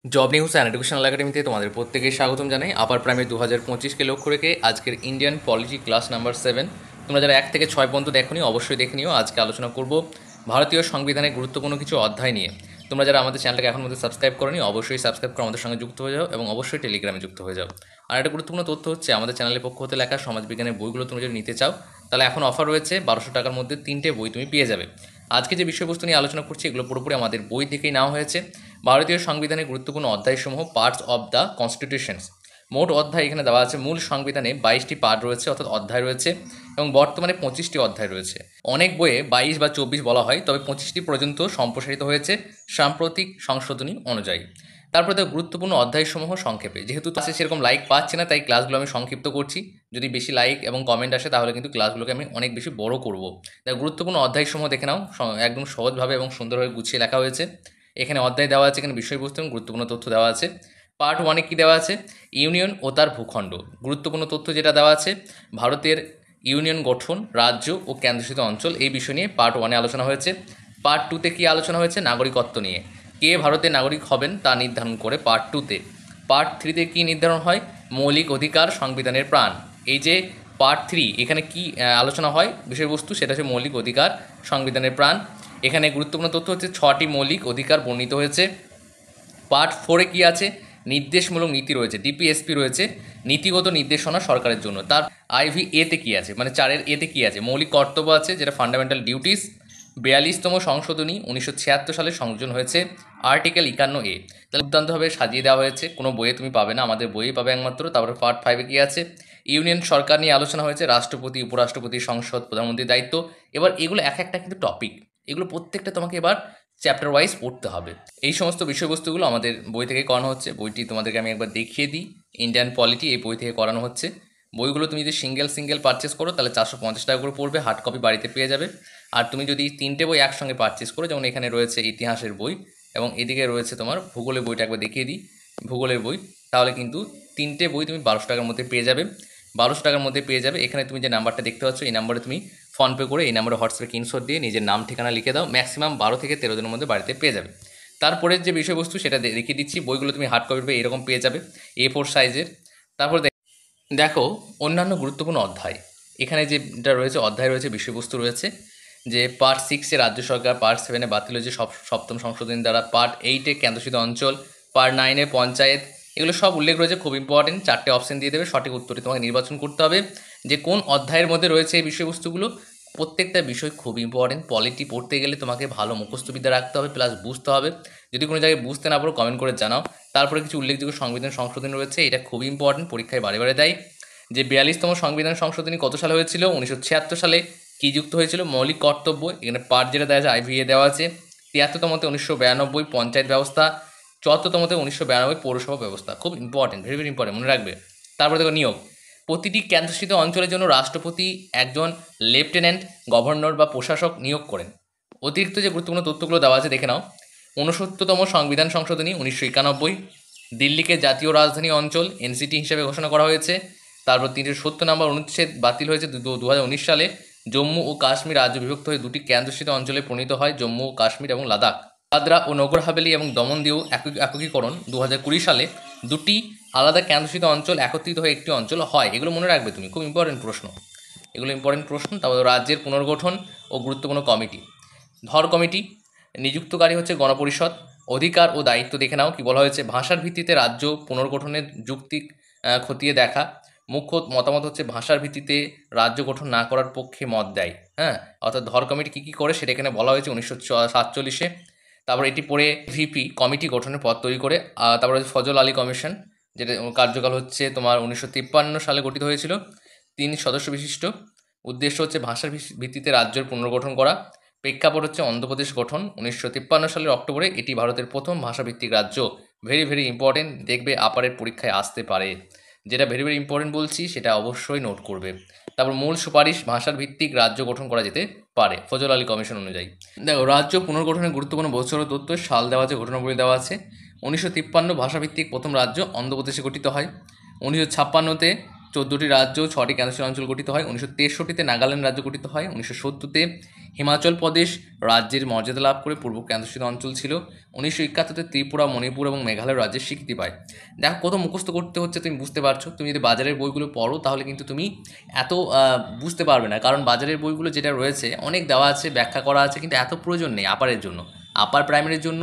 Job news and educational একাডেমিতে তোমাদের প্রত্যেকেই স্বাগতম জানাই। আপার প্রাইমারি 2025কে লক্ষ্য রেখে আজকের ইন্ডিয়ান পলিটি ক্লাস নাম্বার 7। তোমরা যারা 1 থেকে 6 পর্যন্ত দেখোনি অবশ্যই দেখে নিও। আজকে আলোচনা করব ভারতীয় সংবিধানের গুরুত্বপূর্ণ কিছু অধ্যায় নিয়ে। তোমরা যারা আমাদের চ্যানেলটাকে এখন মধ্যে সাবস্ক্রাইব করোনি অবশ্যই সাবস্ক্রাইব করে আমাদের সঙ্গে যুক্ত হয়ে যাও এবং অবশ্যই টেলিগ্রামে যুক্ত হয়ে যাও। আর একটা গুরুত্বপূর্ণ তথ্য হচ্ছে আমাদের চ্যানেলের পক্ষ হতে লেখা সমাজবিজ্ঞানের বইগুলো তুমি যদি নিতে চাও তাহলে এখন অফার রয়েছে 1200 টাকার মধ্যে 3টে বই তুমি পেয়ে যাবে। আজকে যে বিষয়বস্তু নিয়ে আলোচনা করছি এগুলো পুরোপুরি আমাদের বই থেকেই নেওয়া হয়েছে। ভারতীয় সংবিধানের গুরুত্বপূর্ণ অধ্যায়সমূহ পার্টস অব দ্য কনস্টিটিউশনস। মোট অধ্যায় এখানে দেওয়া আছে। মূল সংবিধানে 22টি পার্ট রয়েছে অর্থাৎ অধ্যায় রয়েছে এবং বর্তমানে 25টি অধ্যায় রয়েছে। অনেক বইয়ে 22 বা 24 বলা হয়, তবে 25টি পর্যন্ত সম্প্রসারিত হয়েছে সাম্প্রতিক সংশোধনী অনুযায়ী। তারপরে তো গুরুত্বপূর্ণ অধ্যায়সমূহ সংক্ষেপে, যেহেতু ক্লাসে সেরকম লাইক পাচ্ছে না তাই ক্লাসগুলো আমি সংক্ষিপ্ত করছি। যদি বেশি লাইক এবং কমেন্ট আসে তাহলে কিন্তু ক্লাসগুলোকে আমি অনেক বেশি বড় করব। তাই গুরুত্বপূর্ণ অধ্যায়সমূহ দেখে নাও, একদম সহজভাবে এবং সুন্দরভাবে গুছিয়ে লেখা হয়েছে। এখানে অধ্যায় দেওয়া আছে, এখানে বিষয়বস্তু এবং গুরুত্বপূর্ণ তথ্য দেওয়া আছে। পার্ট 1-এ কী দেওয়া আছে? ইউনিয়ন ও তার ভূখণ্ড। গুরুত্বপূর্ণ তথ্য যেটা দেওয়া আছে, ভারতের ইউনিয়ন গঠন, রাজ্য ও কেন্দ্রশাসিত অঞ্চল, এই বিষয় নিয়ে পার্ট 1-এ আলোচনা হয়েছে। পার্ট 2-তে কী আলোচনা হয়েছে? নাগরিকত্ব নিয়ে, কে ভারতের নাগরিক হবেন তা নির্ধারণ করে পার্ট 2-তে। পার্ট 3-তে কী নির্ধারণ হয়? মৌলিক অধিকার, সংবিধানের প্রাণ। এই যে পার্ট 3, এখানে কি আলোচনা হয় বিষয়বস্তু, সেটা হচ্ছে মৌলিক অধিকার, সংবিধানের প্রাণ। এখানে গুরুত্বপূর্ণ তথ্য হচ্ছে 6টি মৌলিক অধিকার বর্ণিত হয়েছে। পার্ট 4-এ কী আছে? নির্দেশমূলক নীতি রয়েছে, ডিপিএসপি রয়েছে, নীতিগত নির্দেশনা সরকারের জন্য। তার IV-A-তে কী আছে, মানে 4-এর A-তে কী আছে? মৌলিক কর্তব্য আছে, যেটা ফান্ডামেন্টাল ডিউটিস। 42তম সংশোধনী 1976 সালে সংযোজন হয়েছে, আর্টিকেল 51A। তাহলে দুর্দান্তভাবে সাজিয়ে দেওয়া হয়েছে, কোনো বইয়ে তুমি পাবে না, আমাদের বইয়ে পাবে একমাত্র। তারপরে পার্ট 5-এ কী আছে? ইউনিয়ন সরকার নিয়ে আলোচনা হয়েছে, রাষ্ট্রপতি, উপরাষ্ট্রপতি, সংসদ, প্রধানমন্ত্রীর দায়িত্ব। এবার এগুলো এক একটা কিন্তু টপিক, এগুলো প্রত্যেকটা তোমাকে এবার চ্যাপ্টার ওয়াইজ পড়তে হবে। এই সমস্ত বিষয়বস্তুগুলো আমাদের বই থেকে করানো হচ্ছে। বইটি তোমাদেরকে আমি একবার দেখিয়ে দিই। ইন্ডিয়ান পলিটি এই বই থেকে করানো হচ্ছে। বইগুলো তুমি যদি সিঙ্গেল পারচেস করো তাহলে 450 টাকা করে পড়বে, হার্ড কপি বাড়িতে পেয়ে যাবে। আর তুমি যদি 3টে বই একসঙ্গে পারচেস করো, যেমন এখানে রয়েছে ইতিহাসের বই এবং এদিকে রয়েছে তোমার ভূগোলের বইটা, একবার দেখিয়ে দিই ভূগোলের বই, তাহলে কিন্তু 3টে বই তুমি 1200 টাকার মধ্যে পেয়ে যাবে। 1200 টাকার মধ্যে পেয়ে যাবে। এখানে তুমি যে নাম্বারটা দেখতে পাচ্ছ এই নাম্বারে তুমি ফোনপে করে এই নাম্বারে হোয়াটসঅ্যাপে স্ক্রিনশট দিয়ে নিজের নাম ঠিকানা লিখে দাও, ম্যাক্সিমাম 12 থেকে 13 দিনের মধ্যে বাড়িতে পেয়ে যাবে। তারপরের যে বিষয়বস্তু সেটা দেখিয়ে দিচ্ছি। বইগুলো তুমি হার্ড কপি পেয়ে এরকম পেয়ে যাবে, A4 সাইজের। তারপর দেখো অন্যান্য গুরুত্বপূর্ণ অধ্যায়। এখানে যেটা রয়েছে অধ্যায় রয়েছে, বিষয়বস্তু রয়েছে, যে পার্ট 6-এ রাজ্য সরকার, পার্ট 7-এ বাতিল হয়েছে সপ্তম সংশোধনী দ্বারা, পার্ট 8-এ কেন্দ্রশাসিত অঞ্চল, পার্ট 9-এ পঞ্চায়েত, এগুলো সব উল্লেখ রয়েছে। খুব ইম্পর্টেন্ট, 4টে অপশন দিয়ে দেবে, সঠিক উত্তরটি তোমাকে নির্বাচন করতে হবে যে কোন অধ্যায়ের মধ্যে রয়েছে এই বিষয়বস্তুগুলো। প্রত্যেকটা বিষয় খুব ইম্পর্টেন্ট। পলিটি পড়তে গেলে তোমাকে ভালো মুখস্থবিদ্যা রাখতে হবে, প্লাস বুঝতে হবে। যদি কোনো জায়গায় বুঝতে না পারো কমেন্ট করে জানাও। তারপরে কিছু উল্লেখযোগ্য সংবিধান সংশোধনী রয়েছে, এটা খুবই ইম্পর্টেন্ট, পরীক্ষায় বারে বারে দেয়। যে 42তম সংবিধান সংশোধনী কত সালে হয়েছিল? 1976 সালে। কী যুক্ত হয়েছিল? মৌলিক কর্তব্য। এখানে পার্ট যেটা দেওয়া আছে IV-A দেওয়া আছে। 73তমতে 1992 পঞ্চায়েত ব্যবস্থা। 74তমতে 1992 পৌরসভা ব্যবস্থা। খুব ইম্পর্টেন্ট, ভেরি ভেরি ইম্পর্টেন্ট, মনে রাখবে। তারপরে দেখো নিয়োগ। প্রতিটি কেন্দ্রশাসিত অঞ্চলের জন্য রাষ্ট্রপতি একজন লেফটেন্যান্ট গভর্নর বা প্রশাসক নিয়োগ করেন। অতিরিক্ত যে গুরুত্বপূর্ণ তথ্যগুলো দেওয়া আছে দেখে নাও। 69তম সংবিধান সংশোধনী 1991, দিল্লিকে জাতীয় রাজধানী অঞ্চল NCT হিসেবে ঘোষণা করা হয়েছে। তারপর 370 নম্বর অনুচ্ছেদ বাতিল হয়েছে 2019 সালে। জম্মু ও কাশ্মীর রাজ্য বিভক্ত হয়ে দুটি কেন্দ্রশাসিত অঞ্চলে পরিণত হয়, জম্মু ও কাশ্মীর এবং লাদাখ। দাদরা ও নগর হাভেলি এবং দমন দিউ একীকরণ 2020 সালে। দুটি আলাদা কেন্দ্রশাসিত অঞ্চল একত্রিত হয়ে একটি অঞ্চল হয়। এগুলো মনে রাখবে তুমি, খুব ইম্পর্টেন্ট প্রশ্ন, এগুলো ইম্পর্টেন্ট প্রশ্ন। তারপর রাজ্যের পুনর্গঠন ও গুরুত্বপূর্ণ কমিটি। ধর কমিটি নিযুক্তকারী হচ্ছে গণপরিষদ। অধিকার ও দায়িত্ব দেখে নাও, কি বলা হয়েছে? ভাষার ভিত্তিতে রাজ্য পুনর্গঠনের যুক্তি খতিয়ে দেখা। মুখ্য মতামত হচ্ছে ভাষার ভিত্তিতে রাজ্য গঠন না করার পক্ষে মত দেয়। হ্যাঁ, অর্থাৎ ধর কমিটি কী কী করে সেটা এখানে বলা হয়েছে 1947-এ। তারপর এটি পরে VP কমিটি গঠনের পথ তৈরি করে। তারপরে ফজল আলী কমিশন, যেটা কার্যকাল হচ্ছে তোমার 1953 সালে গঠিত হয়েছিল, 3 সদস্য বিশিষ্ট। উদ্দেশ্য হচ্ছে ভাষার ভিত্তিতে রাজ্যের পুনর্গঠন করা। প্রেক্ষাপট হচ্ছে অন্ধ্রপ্রদেশ গঠন 1953 সালের অক্টোবরে। এটি ভারতের প্রথম ভাষাভিত্তিক রাজ্য। ভেরি ভেরি ইম্পর্টেন্ট, দেখবে আপারের পরীক্ষায় আসতে পারে। যেটা ভেরি ভেরি ইম্পর্টেন্ট বলছি সেটা অবশ্যই নোট করবে। তারপর মূল সুপারিশ, ভাষার ভিত্তিক রাজ্য গঠন করা যেতে পারে ফজল আলী কমিশন অনুযায়ী। দেখো রাজ্য পুনর্গঠনের গুরুত্বপূর্ণ বছর ও তথ্য, সাল দেওয়া আছে, ঘটনাবলী দেওয়া আছে। 1953 ভাষাভিত্তিক প্রথম রাজ্য অন্ধ্রপ্রদেশে গঠিত হয়। 1956-তে 14টি রাজ্য, 6টি কেন্দ্রশাসিত অঞ্চল গঠিত হয়। 1963-তে নাগাল্যান্ড রাজ্য গঠিত হয়। 1970-তে হিমাচল প্রদেশ রাজ্যের মর্যাদা লাভ করে পূর্ব কেন্দ্রশাসিত অঞ্চল ছিল। 1971-তে ত্রিপুরা, মণিপুর এবং মেঘালয় রাজ্যের স্বীকৃতি পায়। দেখো কত মুখস্থ করতে হচ্ছে, তুমি বুঝতে পারছো। তুমি যদি বাজারের বইগুলো পড়ো তাহলে কিন্তু তুমি এত বুঝতে পারবে না, কারণ বাজারের বইগুলো যেটা রয়েছে অনেক দেওয়া আছে, ব্যাখ্যা করা আছে, কিন্তু এত প্রয়োজন নেই আপারের জন্য। আপার প্রাইমারির জন্য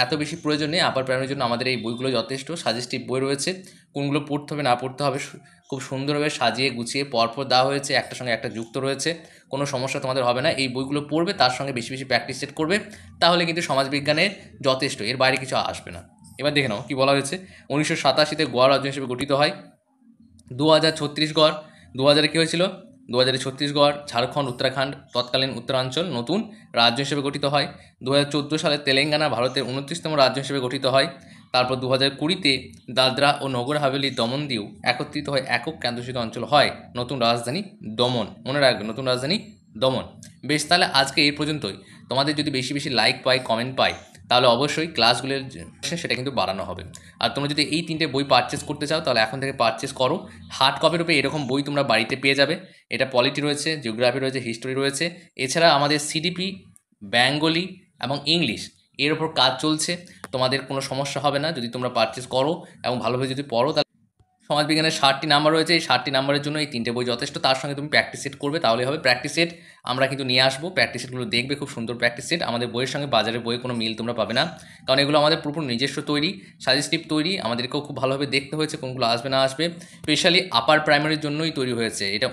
এত বেশি প্রয়োজন নেই। আপার প্রাইমারির জন্য আমাদের এই বইগুলো যথেষ্ট। সাজেস্টিভ বই রয়েছে, কোনগুলো পড়তে হবে না পড়তে হবে খুব সুন্দরভাবে সাজিয়ে গুছিয়ে পরপর দেওয়া হয়েছে, একটার সঙ্গে একটা যুক্ত রয়েছে। কোনো সমস্যা তোমাদের হবে না। এই বইগুলো পড়বে, তার সঙ্গে বেশি বেশি প্র্যাকটিস সেট করবে, তাহলে কিন্তু সমাজবিজ্ঞানের যথেষ্ট, এর বাইরে কিছু আসবে না। এবার দেখে নাও কী বলা হয়েছে। 1987-তে গোয়া রাজ্য হিসেবে গঠিত হয়। 2000 ছত্তিশগড়, 2000-এ কী হয়েছিল, 2000-এ ছত্তিশগড়, ঝাড়খণ্ড, উত্তরাখণ্ড তৎকালীন উত্তরাঞ্চল নতুন রাজ্য হিসেবে গঠিত হয়। 2014 সালে তেলেঙ্গানা ভারতের 29তম রাজ্য হিসেবে গঠিত হয়। তারপর 2020-তে দাদরা ও নগর হাভেলি, দমন দিউ একত্রিত হয়ে একক কেন্দ্রশাসিত অঞ্চল হয়, নতুন রাজধানী দমন। মনে রাখবে, নতুন রাজধানী দমন। বেশ, তাহলে আজকে এই পর্যন্তই। তোমাদের যদি বেশি বেশি লাইক পাই, কমেন্ট পাই, তাহলে অবশ্যই ক্লাসগুলোর সেটা কিন্তু বাড়ানো হবে। আর তোমরা যদি এই 3টে বই পারচেস করতে চাও তাহলে এখন থেকে পারচেস করো। হার্ড কপির উপরে এরকম বই তোমরা বাড়িতে পেয়ে যাবে। এটা পলিটি রয়েছে, জিওগ্রাফি রয়েছে, হিস্টোরি রয়েছে, এছাড়া আমাদের সিডিপি, বেঙ্গলি এবং ইংলিশ এর ওপর কাজ চলছে। তোমাদের কোনো সমস্যা হবে না যদি তোমরা পারচেস করো এবং ভালোভাবে যদি পড়ো। তাহলে সমাজবিজ্ঞানের 60টি নাম্বার রয়েছে, এই 60টি নাম্বারের জন্য এই 3টে বই যথেষ্ট। তার সঙ্গে তুমি প্র্যাকটিস সেট করবে, তাহলে হবে। প্র্যাকটিস সেট আমরা কিন্তু নিয়ে আসবো, প্র্যাকটিস সেটগুলো দেখবে, খুব সুন্দর প্র্যাকটিস সেট। আমাদের বইয়ের সঙ্গে বাজারের বইয়ে কোনো মিল তোমরা পাবে না, কারণ এগুলো আমাদের পুরোপুরি নিজস্ব তৈরি, সাজেস্টিভ তৈরি। আমাদেরকেও খুব ভালোভাবে দেখতে হয়েছে কোনগুলো আসবে না আসবে, স্পেশালি আপার প্রাইমারির জন্যই তৈরি হয়েছে এটা।